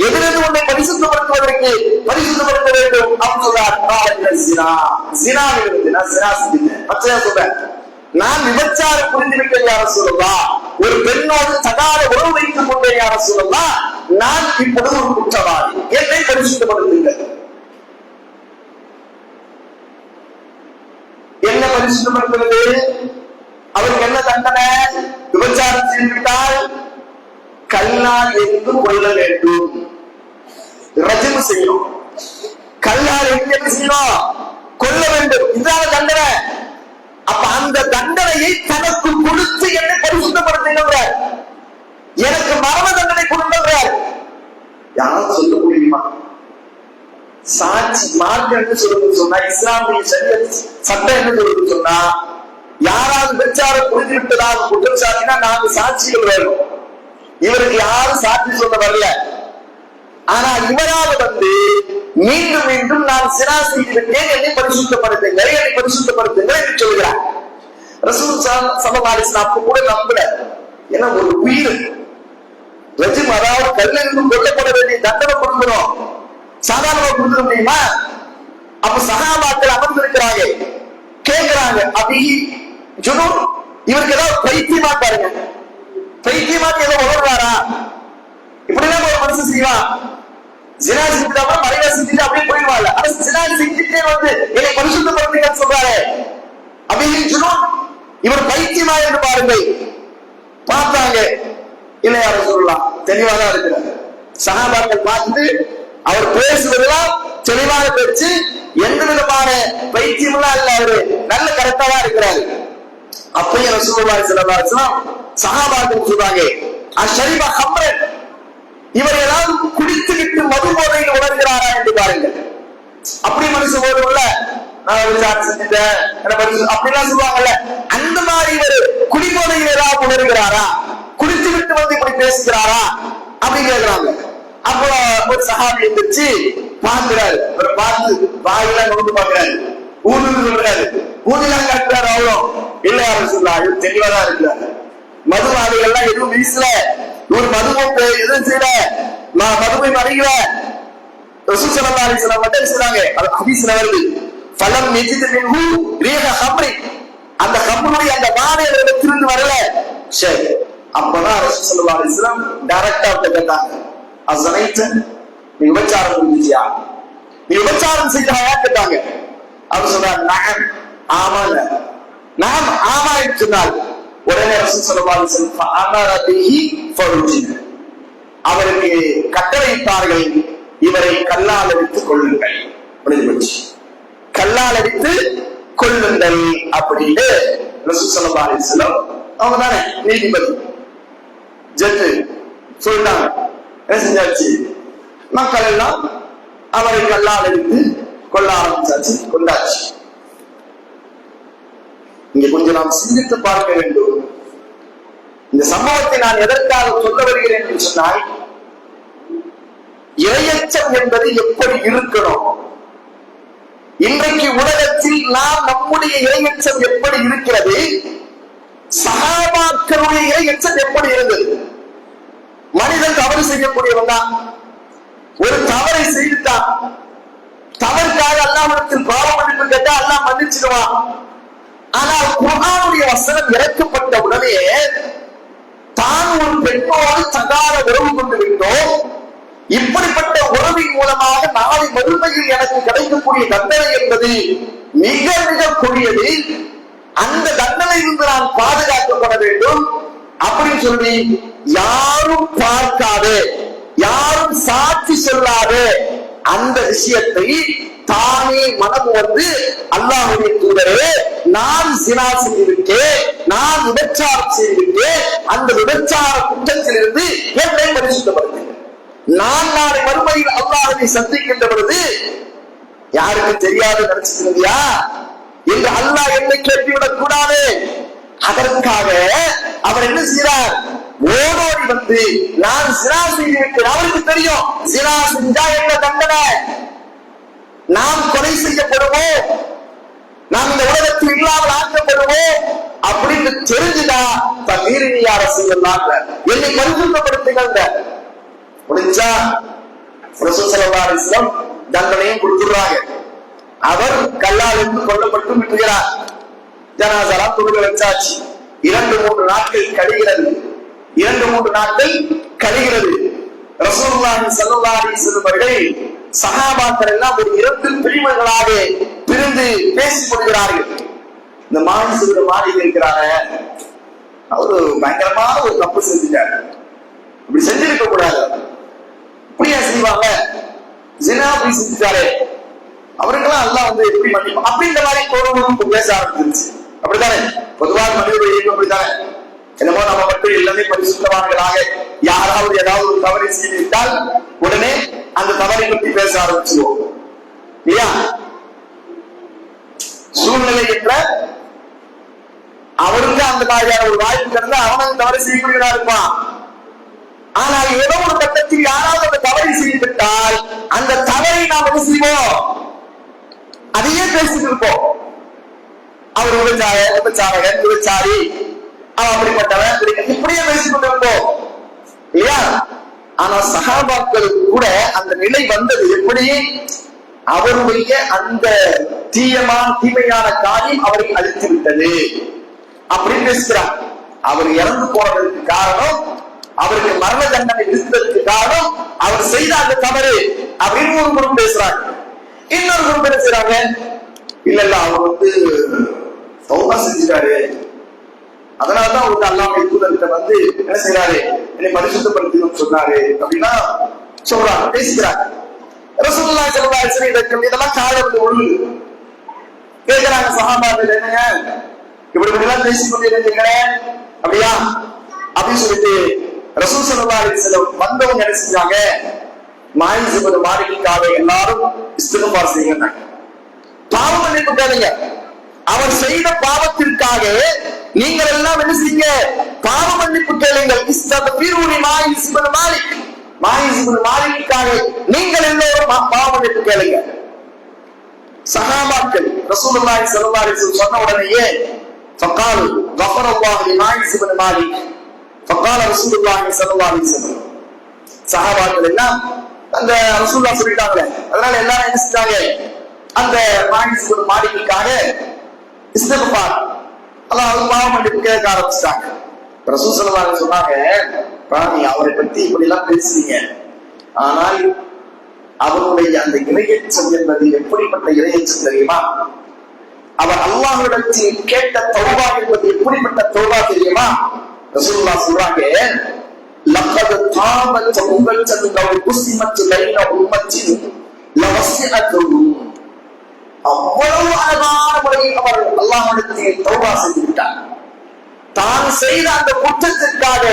எதுல இருந்து உன்னை பரிசுத்தப்படுத்துவதற்கு பரிசுத்தப்படுத்த வேண்டும் அப்படின்னு சொல்றார். ஜினாவிலிருந்து. நான் ஜினா செஞ்சேன், பச்சையா சொல்றேன், நான் விபச்சாரம் புரிந்திருக்கேன் யார சொல்லலாம், ஒரு பெண்ணோடு தகாத உறவு வைத்துக் கொண்டேன் யார சொல்லலாம், நான் இப்பொழுது ஒரு குற்றவாளி, என்னை பரிசுத்தப்படுத்துங்க. என்ன பரிசுத்தப்படுத்துவது? அவருக்கு என்ன தண்டனை? விபச்சாரம் செய்துவிட்டால் கல்லால் எங்கு கொள்ள வேண்டும், ரஜினி செய்யணும். கல்லால் எங்கு என்ன செய்யணும்? கொல்ல வேண்டும். இதுதான் தண்டனை. அப்ப அந்த தண்டனையை தனக்கு கொடுத்து என்னை பரிசுத்தப்படுத்துகிறார், எனக்கு மரண தண்டனை கொடுக்கிறார். யாரும் சொல்ல முடியுமா? சாட்சி மார்க்கம் என்ன சொல்லுன்னு சொன்னா, இஸ்லாமிய சட்டம் என்ன சொல்லுன்னு சொன்னா, யாராவது விபச்சாரம் புரிந்து விட்டதாக குற்றம் சாட்டினா 4 சாட்சிகள் வேணும். இவருக்கு யாரும் சாட்சி சொல்ல வரல. ஆனா இவராக வந்து மீண்டும் மீண்டும் நான் சினா செய்திருக்கேன், என்னை பரிசுத்தப்படுத்துங்கள், என்னை பரிசுத்தப்படுத்துங்கள் என்று சொல்கிறார். ரசூல் ஸல்லல்லாஹு அலைஹி வஸல்லம் அப்ப கூட நம்பல. ஏன்னா ஒரு உயிர் ரஜிம், அதாவது கல்லிருந்து கொல்லப்பட வேண்டிய தண்டனை கொடுக்கணும், சாதாரணமா கொடுக்க முடியுமா? அப்ப சஹாபாக்கள் அமர்ந்திருக்கிறாங்க, கேட்கிறாங்க, அபி ஜுனூன், இவருக்கு ஏதாவது பைத்தியமா பாருங்க, பைத்தியமாக்கு ஏதோ உணர்றாரா? இப்படிதான் ஒரு மனுஷன் செய்வான். ஜினா செஞ்சுட்டாம மறைவா செஞ்சுட்டு அப்படியே போயிடுவாங்க. ஆனா ஜினா செஞ்சுட்டே வந்து என்னை பரிசுத்தப்படுத்துங்கன்னு சொல்றாரு. அபிஹில் ஜுனூன், இவர் பைத்தியமா என்று பாருங்கள். பார்த்தாங்க, இல்லை யாரும் சொல்லலாம், தெளிவாதான் இருக்கிறார். சஹாபாக்கள் பார்த்து அவர் பேசுவதெல்லாம் தெளிவாக பேச்சு, எந்த விதமான பைத்தியமெல்லாம் இல்ல, அவரு நல்ல கரெக்டா தான் இருக்கிறாரு. அப்பயும் ரசூலுல்லாஹி ஸல்லல்லாஹு அலைஹி வஸல்லம் சஹாபாக்கள் சொல்றாங்க, அஷ்ஷரிப ஹம்ரன், இவர் ஏதாவது குடித்து விட்டு மது போதையில் உணர்கிறாரா என்று பாருங்கள். அப்படி மனுஷன் போதும்ல, நான் விசாரணை செஞ்சுட்டேன் அப்படிலாம் சொல்லுவாங்கல்ல, அந்த மாதிரி இவர் குடிபோதையில் ஏதாவது உணர்கிறாரா, குடித்து விட்டு வந்து இப்படி பேசுகிறாரா அப்படின்னு கேட்கிறாங்க. அப்போ ஒரு சஹாபி இருந்துச்சு, பார்க்கிறாரு, ஒரு பார்த்து வாயிலாம் நோண்டு பார்க்கிறாரு, ஊதுன்னு சொல்றாரு, ஊதிலாம் காட்டுறாரு. அவ்வளோ இல்ல யாரும் சொல்லலாம், இது தெளிவாதான் இருக்கிறாரு. மதுவாதிகள்லாம் எதுவும் வீசல, இவர் மதுவை எதுவும் செய்யல, நான் மதுவை மறைக்கல. ரசூல் ஸல்லல்லாஹு அலைஹி வஸல்லம் மட்டும் சொல்றாங்க, அது ஹதீஸ்ல வருது, ஃபலம் யஜித் மின்ஹு ரீஹ ஹம்ரி, அந்த ஹம்ருடைய அந்த வாடை அவரிடத்திலிருந்து வரல. சரி, அப்பதான் ரசூல் ஸல்லல்லாஹு அலைஹி வஸல்லம் டைரக்டா கேட்டாங்க, அஸனைத, நீ விபச்சாரம் செஞ்சியா, நீ விபச்சாரம் செய்தாயா கேட்டாங்க. அவர் சொன்னார், நஅம், ஆமாங்க. நாம் ஆமா என்று சொன்னால் உடனே ரசூல் ஸல்லல்லாஹு அலைஹி வஸல்லம் ஃபஅமர பிஹி ஃபருஜின, அவருக்கு கட்டளையிட்டார்கள், இவரை கல்லால் அடித்து கொள்ளுங்கள். கல்லால் அடித்து கொள்ளுங்கள் அப்படின்னு ரசூல் ஸல்லல்லாஹு அலைஹி வஸல்லம் அவங்க தானே நீதிபதி, ஜட்ஜு சொல்றாங்க. என்ன செஞ்சாச்சு? மக்கள் எல்லாம் அவரை கல்லால் அடித்து கொள்ள ஆரம்பிச்சாச்சு, கொண்டாச்சு. இங்க கொஞ்சம் நாம் சிந்தித்து பார்க்க வேண்டும். இந்த சம்பவத்தை நான் எதற்காக சொல்ல வருகிறேன் என்று சொன்னால், இரையச்சம் என்பது எப்படி இருக்கணும், இன்றைக்கு உலகத்தில் நாம் நம்முடைய இரையச்சம் எப்படி இருக்கிறது, சஹாபாக்களுடைய இரையச்சம் எப்படி இருந்தது. மனிதன் தவறு செய்யக்கூடியவன் தான், ஒரு தவறை செய்துட்டான், தவறுக்காக அல்லாஹ்விடத்தில் பாவம் மன்னிப்பு கேட்டா அல்லாஹ் மன்னிச்சிடுவான். ஆனால் குர்ஆனுடைய வசனம் இறக்கப்பட்ட உடனே தான் ஒரு பெண்ணோடு தகாத உறவு கொண்டு விட்டோம், இப்படிப்பட்ட உறவின் மூலமாக நாளை மறுமையில் எனக்கு கிடைக்கக்கூடிய தண்டனை என்பது மிக மிக கொடியது, அந்த தண்டனையிலிருந்து நான் பாதுகாக்கப்பட வேண்டும் அப்படின்னு சொல்லி யாரும் பார்க்காது, யாரும் சாட்சி சொல்லாது அந்த விஷயத்தை தானே மனம் வந்து அல்லாஹ்வுடைய தூதரே, நான் ஸினா செய்திருக்கேன், நான் விபச்சாரம் செய்திருக்கேன், அந்த விபச்சார குற்றத்திலிருந்து என்னை பரிசுத்தப்படுத்துங்கள், நான் நாளை மறுமையில் அல்லாஹ்வை சந்திக்கின்ற பொழுது யாருக்கு தெரியாது நினைச்சிருந்தியா என்று அல்லாஹ் என்னை கேட்டுவிடக் கூடாது. அதற்காக அவர் என்ன செய்கிறார்? ஓடோடி வந்து நான் ஜினா செய்திருக்கிறேன். அவருக்கு தெரியும் ஜினா செஞ்சா என்ன தண்டனை, நாம் கொலை செய்யப்படுவோம், நாம் இந்த உலகத்தில் இல்லாமல் ஆக்கப்படுவோம் அப்படின்னு தெரிஞ்சுதா தீரணியார செய்யலாம், என்னை பரிசுத்தப்படுத்துங்க முடிஞ்சா ரசூல் ஸல்லல்லாஹு அலைஹி வஸல்லம் தண்டனையும் கொடுத்துடுறாங்க. அவர் கல்லால் இருந்து கொல்லப்பட்டு விட்டுகிறார். ஜனாஸா தொழுக வச்சாச்சு. 2-3 நாட்கள் கழிகிறது. 2-3 நாட்கள் கழிகிறது. ரசூலுல்லாஹி ஸல்லல்லாஹு அலைஹி வஸல்லம் அவர்கள் சஹாபாக்கள் எல்லாம் ஒரு 2 பிரிவுகளாக பிரிந்து பேசிக் கொள்கிறார்கள். இந்த மாலிக் இருக்கிறாரு, அவரு பயங்கரமான ஒரு தப்பு செஞ்சுட்டாரு, இப்படி செஞ்சிருக்க கூடாது, இப்படியா செய்வாங்க, ஜினா அப்படி செஞ்சுட்டாரு, அவருக்கெல்லாம் எல்லாம் வந்து எப்படி மன்னிப்போம் அப்படின்ற மாதிரி தோணும் பேச ஆரம்பிச்சிருச்சு. அப்படித்தானே பொதுவாக மனிதர்கள் இயக்கம் அப்படித்தானே. என்னமோ நம்ம மட்டும் எல்லாமே பரிசுத்தவான்களாக யாராவது ஏதாவது ஒரு தவறை செய்துவிட்டால் உடனே அந்த தவறை பற்றி பேச ஆரம்பிச்சிருவோம் இல்லையா? சூழ்நிலை என்ற அவருக்கு அந்த மாதிரியான ஒரு வாய்ப்பு கிடந்தா அவனும் தவறு செய்யக்கூடியதா இருப்பான். ஆனால் ஏதோ ஒரு கட்டத்தில் யாராவது அந்த தவறை செய்துவிட்டால் அந்த தவறை நாம் என்ன செய்வோம், அதையே பேசிட்டு இருப்போம். அவர் விபச்சாரகன், விபச்சாரி, அவன் அப்படிப்பட்டவன், இப்படியே பேசிக் கொண்டிருப்போம் இல்லையா? ஆனா சஹாபாக்களுக்கு கூட அந்த நிலை வந்தது எப்படி? அவருடைய அந்த தீமையான காரியம் அவரை அழித்து விட்டது அப்படின்னு பேசுகிறார். அவர் இறந்து போனதற்கு காரணம், அவருக்கு மரண தண்டனை விதித்ததற்கு காரணம் அவர் செய்த அந்த தவறு அப்படின்னு ஒரு குரூப் பேசுறாங்க. இன்னொரு குரூப் என்ன செய்றாங்க, இல்ல இல்ல அவர் வந்து தௌபா செஞ்சுட்டாரு, அதனாலதான் அவருக்கு அல்லாஹ்வுடைய தூதர்கிட்ட வந்து என்ன செய்யறாரு, என்னை பரிசுத்தப்படுத்தணும்னு சொன்னாரு அப்படின்னா சொல்றாங்க, பேசுகிறாங்க. ரசூலுல்லாஹி ஸல்லல்லாஹு அலைஹி வஸல்லம் இதெல்லாம் காலத்துல ஒழுங்கு கேட்கிறாங்க சஹாபாக்கள், என்னங்க இப்படி இப்படிலாம் பேசிக் கொண்டிருந்தீங்களே அப்படியா அப்படின்னு சொல்லிட்டு ரசூல் ஸல்லல்லாஹு அலைஹி வஸல்லம் வந்தவங்க என்ன செஞ்சாங்க, மாலிக் இப்னு மாலிக்காக எல்லாரும் இஸ்திக்ஃபார் செய்யுங்க, பாவ மன்னிப்பு கேளுங்க. அவர் செய்த பாவத்திற்காக நீங்கள் எல்லாம் என்ன செய்யுங்க, பாவ மன்னிப்பு கேளுங்கள். இஸ்தக்ஃபிரூனி மாலிக் இப்னு மாலிக், மாலிக் இப்னு மாலிக்காக நீங்கள் எல்லோரும் பாவ மன்னிப்பு கேளுங்க. சஹாபாக்கள் ரசூலுல்லாஹி ஸல்லல்லாஹு அலைஹி வஸல்லம் சொன்ன உடனேயே ஃபகாலு கஃபரல்லாஹு லிமாலிக் இப்னு மாலிக் ஃபகால ரசூலுல்லாஹி ஸல்லல்லாஹு அலைஹி வஸல்லம், சஹாபாக்கள் எல்லாம் அந்த ரசூலுல்லாஹ் சொல்லிட்டாங்களே, அதனால எல்லாரும் என்ன செஞ்சாங்க, அந்த மாலிக் இப்னு மாலிக்காக இஸ்திக்ஃபார் அல்லாஹ் பாவ மன்னிப்பு கேட்க ஆரம்பிச்சாங்க. ரசூல் ஸல்லல்லாஹு அலைஹி சொன்னாங்க, ராணி அவரை பத்தி இப்படி எல்லாம் பேசுறீங்க, ஆனால் அவருடைய அந்த இறையச்சம் என்பது எப்படிப்பட்ட இறையச்சம் தெரியுமா? அவர் அல்லாஹ்விடத்தில் கேட்ட தௌபா என்பது எப்படிப்பட்ட தௌபா தெரியுமா? ரசூலுல்லாஹ் சொல்றாங்க, லக்கத் தாபத் தௌபத்தன் லவ் குஸிமத் பைன உம்மத்தின் லவஸஅத்துஹு, அவ்வளவு அழகான முறையில் அவர் அல்லாஹ்விடத்தில் தௌபா செய்து விட்டார். தான் செய்த அந்த குற்றத்திற்காக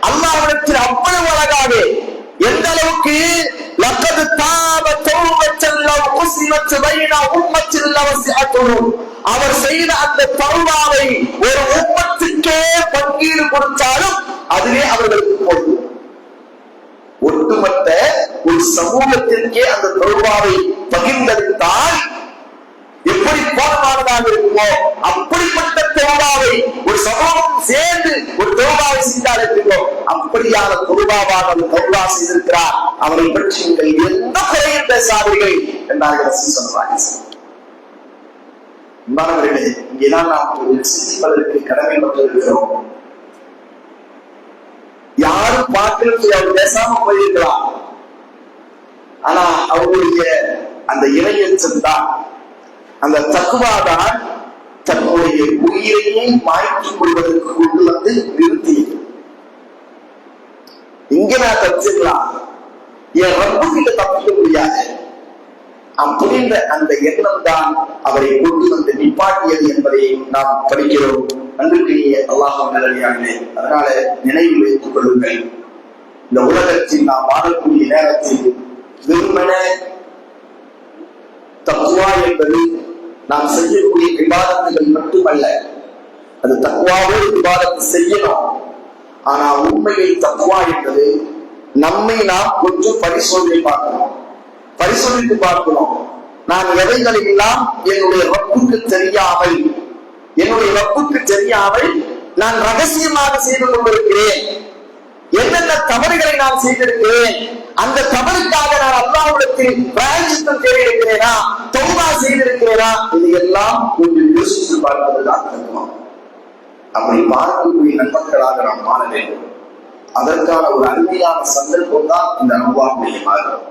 அல்லாஹ்விடத்தில் அவ்வளவு அழகாக, எந்த அளவுக்கு லக்கத் தாபத் தௌபத்தன் லவ் குஸிமத் பைன உம்மத்தின் லவஸஅத்துஹு, அவர் செய்த அந்த தௌபாவை ஒரு உம்மத்துக்கே பங்கீடு கொடுத்தாலும் அதுவே அவர்களுக்கு போதும். ஒட்டுமொத்த ஒரு சமூகத்திற்கே அந்த தௌபாவை பகிர்ந்தளித்தால் எப்படி போனமானதாக இருக்குமோ அப்படிப்பட்ட தௌபாவை ஒரு சமூகம் சேர்ந்து ஒரு தௌபாவை செய்தால் இருக்குமோ அப்படியான தௌபாவாக அவர் தௌபா செய்திருக்கிறார். அவரை பற்றி நீங்கள் எந்த குறையும் பேசாதீர்கள் என்றார்கள் ரசூல் ஸல்லல்லாஹு அலைஹி வஸல்லம். மாணவர்களே, இங்கேதான் நாம் ஒரு சிந்திப்பதற்கு கடமைப்பட்டிருக்கிறோம். யாரும் பார்க்கிறது அவர் பேசாம போயிருக்கலாம், ஆனா அவருடைய அந்த இறையச்சம் தான், அந்த தக்வாதான் தன்னுடைய உயிரையே மாற்றிக் கொள்வதற்கு கொண்டு வந்து நிறுத்தியது. இங்க நான் தப்பிச்சுக்கலாம், என் ரப்பு கிட்ட தப்பிக்க முடியாது அப்படின்ற அந்த எண்ணம் தான் அவரை கொண்டு வந்து நிப்பாட்டியது என்பதை நாம் படிக்கிறோம். அன்றைய அல்லாஹ் நல்லடியார்களே, அதனால நினைவில் வைத்துக் கொள்ளுங்கள், இந்த உலகத்தில் நாம் வாழக்கூடிய நேரத்தில் வெறுமன தக்வா என்பது நாம் செய்யக்கூடிய விவாதங்கள் மட்டுமல்ல, அது தக்வாவோடு விவாதத்தை செய்யணும். ஆனா உண்மையில் தக்வா என்பது நம்மை நாம் கொஞ்சம் பரிசோதித்து பார்க்கணும். நான் எவைகளை எல்லாம் என்னுடைய ரப்புக்கு தெரியாமல் நான் ரகசியமாக செய்து கொண்டிருக்கிறேன், என்னென்ன தவறுகளை நான் செய்திருக்கிறேன், அந்த தவறுக்காக நான் அல்லாஹ்விடத்தில் பிராயச்சித்தம் தேடியிருக்கிறேனா, தௌபா செய்திருக்கிறேனா, இதையெல்லாம் கொஞ்சம் யோசித்து பார்ப்பதுதான் தத்துவம். அப்படி பார்க்கக்கூடிய நண்பர்களாக நாம் மாற வேண்டும். அதற்கான ஒரு அருமையான சந்தர்ப்பம் தான் இந்த ரமலானுடைய மாதம்.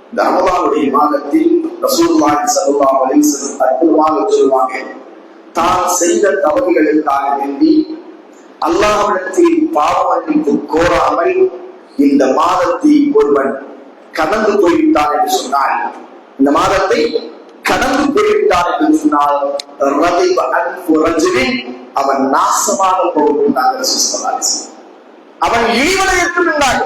இந்த ரமலானுடைய மாதத்தில் ரசூலுல்லாஹி ஸல்லல்லாஹு அலைஹி வஸல்லம் அற்புதமாக சொல்வாங்க, தான் செய்த தவறுகளுக்காக வேண்டி அல்லாஹ்விடத்தில் பாவ மன்னிப்பு கோராமல் இந்த மாதத்தை ஒருவன் கடந்து போய்விட்டான் என்று சொன்னால், இந்த மாதத்தை கடந்து போய்விட்டான் என்று சொன்னால் அவன் நாசமாக போகின்றான், அவன் இழிவடையற்று நின்றான்.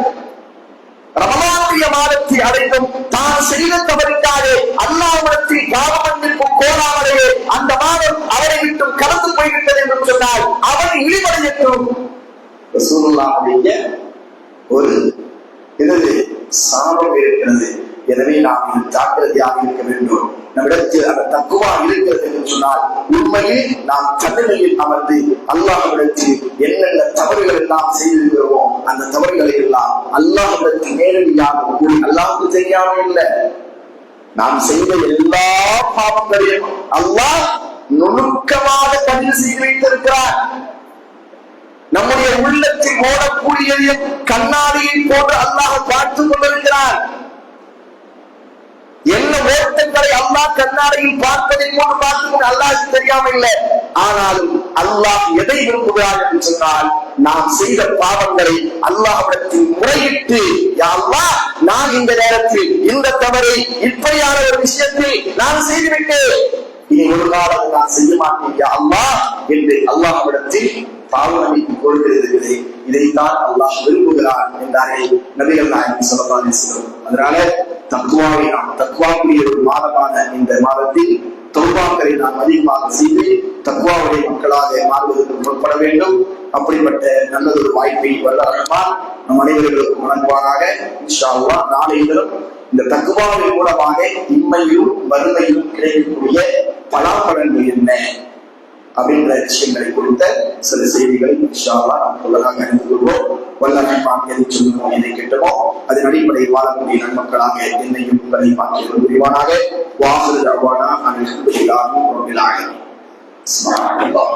ரமலானுடைய மாதத்தை அடைந்தும் தான் செய்த தவறுக்காக அல்லாஹ்விடத்தில் பாவ மன்னிப்பு கோராமலேயே அந்த மாதம் அவரை விட்டு கடந்து போய்விட்டது என்று சொன்னால் அவன் இழிவடையற்றும் ரசூலுல்லாஹ்வுடைய ஒரு சாபம் இருக்கிறது. எனவே நாம் ஜாக்கிரதையாக இருக்க வேண்டும். நம்மிடத்தில் அந்த தக்குவா இருக்கிறது என்று சொன்னால் உண்மையில் நாம் தண்டனையில் அமர்ந்து அல்லாஹ்விடத்தில் என்னென்ன தவறுகள் எல்லாம் செய்திருக்கிறோமோ அந்த தவறுகளை எல்லாம் அல்லாஹ்விடத்தில் நேரடியாக கூறி, அல்லாஹ்வுக்கு தெரியாமல் இல்லை, நாம் செய்த எல்லா பாவங்களையும் அல்லாஹ் நுணுக்கமாக பதிவு செய்து வைத்திருக்கிறார். நம்முடைய உள்ளத்தில் ஓடக்கூடியதையும் கண்ணாடியை போன்று அல்லாஹ் பார்த்துக் கொண்டிருக்கிறார். என்ன ஓட்டங்களை அல்லாஹ் கண்ணாடியில் பார்ப்பதை போன்று பார்த்துக் அல்லாஹ் தெரியாமல் இல்லை. ஆனாலும் அல்லாஹ் எதை விரும்புகிறார் என்று சொன்னால், நாம் செய்த பாவங்களை அல்லாஹ்விடத்தில் முறையிட்டு, யா அல்லாஹ், நான் இந்த நேரத்தில் இந்த தவறை இப்படியான ஒரு விஷயத்தில் நான் செய்துவிட்டேன், இனி ஒரு காலம் நான் செய்ய மாட்டேன் யா அல்லாஹ் என்று அல்லாஹ்விடத்தில் பாவ மன்னிப்பு கோருகிறது. இதைத்தான் அல்லாஹ் விரும்புகிறார் என்றாரே நபிகள் நாயகம் ஸல்லல்லாஹு அலைஹி வஸல்லம். அதனால தக்வாவை நாம் தக்வாவுடைய ஒரு மாதமான இந்த மாதத்தில் தௌபாக்களை நாம் அதிகமாக செய்து தக்வாவுடைய மக்களாக மாறுவதற்கு முற்பட வேண்டும். அப்படிப்பட்ட நல்லதொரு வாய்ப்பை வல்லர் ரஹ்மான் நம் அனைவர்களுக்கும் வழங்குவாராக. இன்ஷா அல்லாஹ் நாளை தினம் இந்த தக்வாவின் மூலமாக இம்மையும் வறுமையும் கிடைக்கக்கூடிய பலாபலன்கள் என்ன அப்படின்ற விஷயங்களை குறித்த சில செய்திகளை இன்ஷா அல்லாஹ் நாம் சொல்லலாக அறிந்து கொள்வோம். வல்லர் ரஹ்மான் எதை சொல்லுமோ எதை கேட்டமோ அதன் அடிப்படையில் வாழக்கூடிய நன்மக்களாக என்னையும் உங்களை மாற்றிக் கொள்வானாக. வாஹிரு தஅவானா அல்ஹம்துலில்லாஹி ரப்பில் ஆலமீன். சுப்ஹானல்லாஹ்.